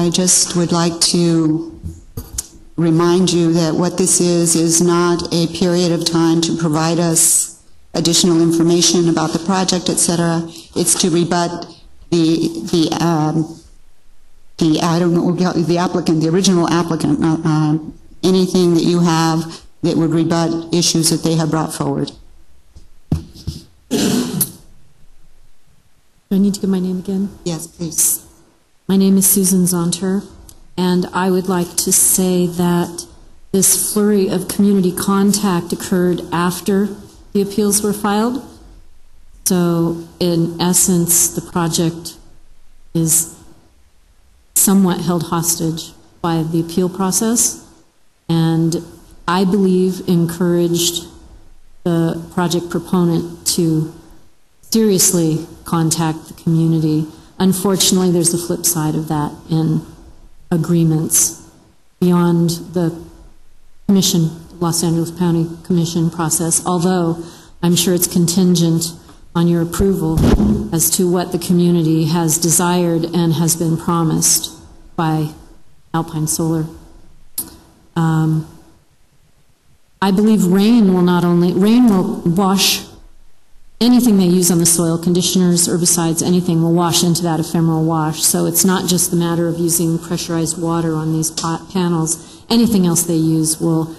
I just would like to remind you that what this is not a period of time to provide us additional information about the project, etc. It's to rebut the applicant, the original applicant, anything that you have that would rebut issues that they have brought forward. Do I need to give my name again? Yes, please. My name is Susan Zonter, and I would like to say that this flurry of community contact occurred after the appeals were filed. So, in essence, the project is somewhat held hostage by the appeal process, and I believe encouraged the project proponent to seriously contact the community. Unfortunately, there's the flip side of that in agreements beyond the Commission, Los Angeles County Commission process, although I'm sure it's contingent on your approval as to what the community has desired and has been promised by Alpine Solar. I believe rain will wash anything they use on the soil, conditioners, herbicides, anything will wash into that ephemeral wash. So it's not just the matter of using pressurized water on these panels. Anything else they use will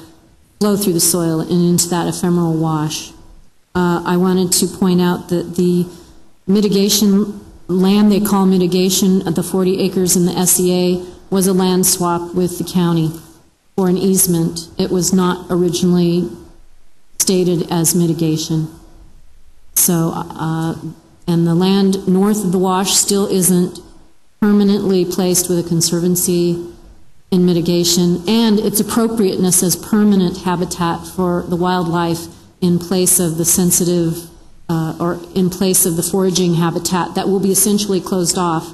flow through the soil and into that ephemeral wash. I wanted to point out that the mitigation land they call mitigation, the 40 acres in the SEA, was a land swap with the county for an easement. It was not originally stated as mitigation. So, and the land north of the wash still isn't permanently placed with a conservancy in mitigation, and its appropriateness as permanent habitat for the wildlife in place of the sensitive, or in place of the foraging habitat that will be essentially closed off.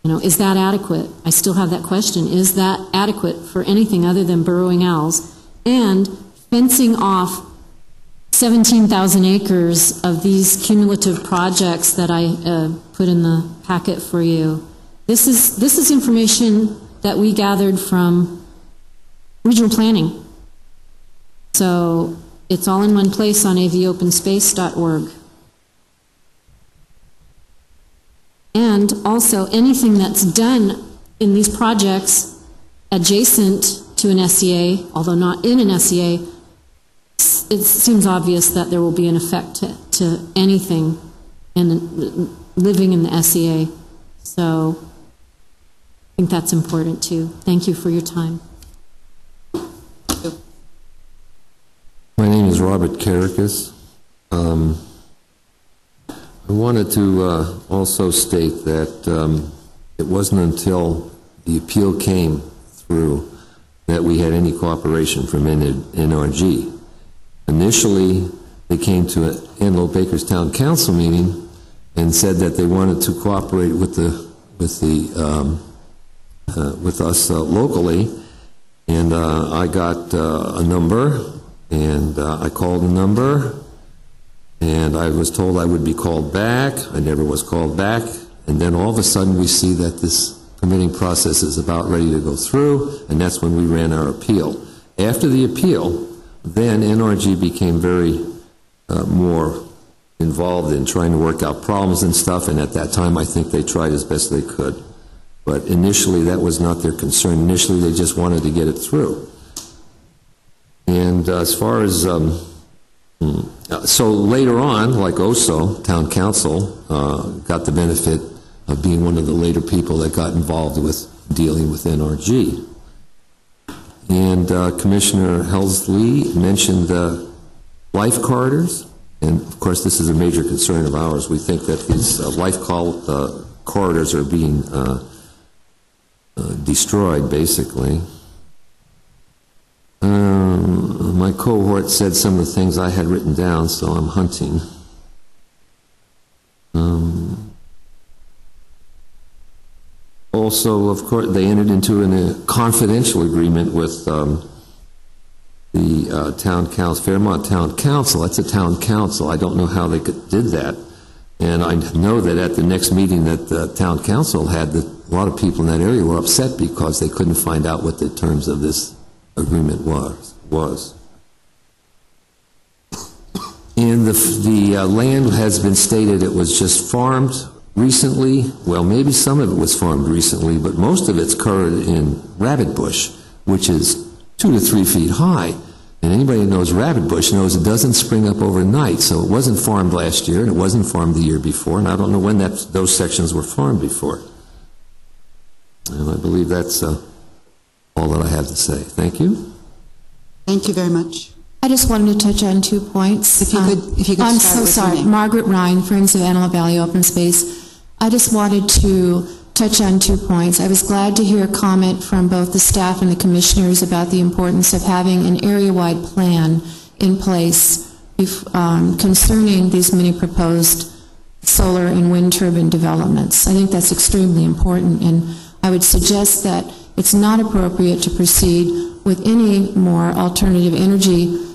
You know, is that adequate? I still have that question. Is that adequate for anything other than burrowing owls? And fencing off 17,000 acres of these cumulative projects that I put in the packet for you. This is information that we gathered from regional planning. So it's all in one place on avopenspace.org. And also anything that's done in these projects adjacent to an SEA, although not in an SEA, it seems obvious that there will be an effect to anything in living in the SEA. So I think that's important too. Thank you for your time. My name is Robert Karakas. I wanted to also state that it wasn't until the appeal came through that we had any cooperation from NRG. Initially, they came to an Antelope Acres Town Council meeting and said that they wanted to cooperate with us locally, and I got a number, and I called a number, and I was told I would be called back. I never was called back, and then all of a sudden we see that this permitting process is about ready to go through, and that's when we ran our appeal. After the appeal, then NRG became very more involved in trying to work out problems and stuff, and at that time I think they tried as best they could. But initially that was not their concern. Initially they just wanted to get it through. And as far as, so later on, like OSO, Town Council, got the benefit of being one of the later people that got involved with dealing with NRG. And Commissioner Helsley mentioned life corridors, and of course this is a major concern of ours. We think that these life corridors are being destroyed, basically. My cohort said some of the things I had written down, so I'm hunting. Also, of course, they entered into a confidential agreement with the town council, Fairmont Town Council. That's a town council. I don't know how they did that. And I know that at the next meeting that the town council had, a lot of people in that area were upset because they couldn't find out what the terms of this agreement was. And the land has been stated it was just farmed recently. Well, maybe some of it was farmed recently, but most of it's covered in rabbit bush, which is 2 to 3 feet high. And anybody who knows rabbit bush knows it doesn't spring up overnight. So it wasn't farmed last year, and it wasn't farmed the year before, and I don't know when those sections were farmed before. And I believe that's all that I have to say. Thank you. Thank you very much. I just wanted to touch on 2 points. If you could I'm start so with your sorry. name. Margaret Ryan, Friends of Antelope Valley Open Space. I just wanted to touch on 2 points. I was glad to hear a comment from both the staff and the commissioners about the importance of having an area-wide plan in place concerning these many proposed solar and wind turbine developments. I think that's extremely important, and I would suggest that it's not appropriate to proceed with any more alternative energy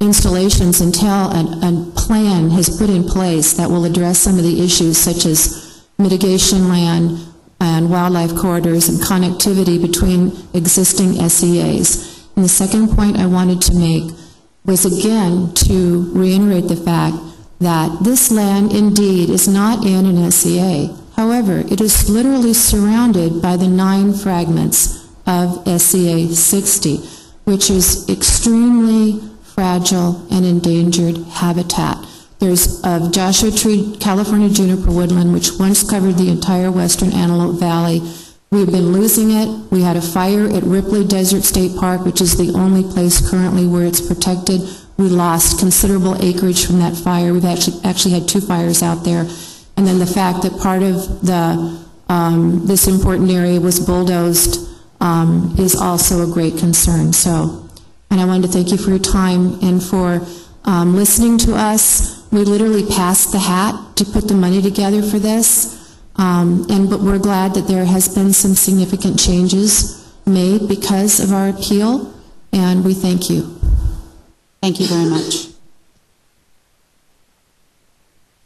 installations until a plan has put in place that will address some of the issues such as mitigation land and wildlife corridors and connectivity between existing SEAs. And the second point I wanted to make was again to reiterate the fact that this land indeed is not in an SEA. However, it is literally surrounded by the 9 fragments of SEA 60, which is extremely fragile and endangered habitat. There's Joshua Tree, California juniper woodland, which once covered the entire western Antelope Valley. We've been losing it. We had a fire at Ripley Desert State Park, which is the only place currently where it's protected. We lost considerable acreage from that fire. We've actually had 2 fires out there. And then the fact that part of this important area was bulldozed is also a great concern. And I wanted to thank you for your time and for listening to us. We literally passed the hat to put the money together for this, but we're glad that there has been some significant changes made because of our appeal, and we thank you. Thank you very much.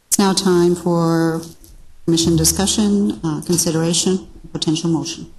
It's now time for commission discussion, consideration, potential motion.